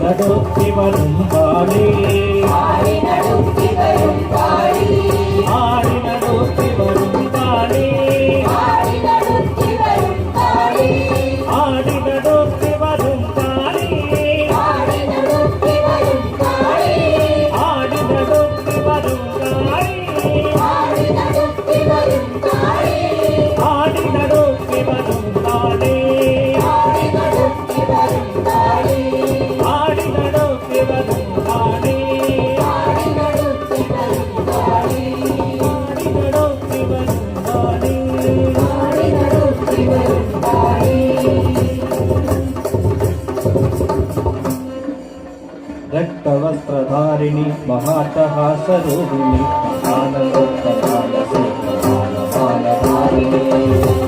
നടത്തി വരും പാടി ആടി നടത്തി വരും പാടി ആടി നടത്തി വരും പാടി ആടി നടത്തി വരും പാടി ആടി നടത്തി വരും പാടി ആടി നടത്തി വരും പാടി ആടി നടത്തി വരും പാടി ആടി നടത്തി വരും പാടി ആടി നടത്തി വരും പാടി ആടി നടത്തി വരും പാടി रक्तवस्त्रधारिणी महाटहासरूपिणी आनन्दोत्तमालधारिणी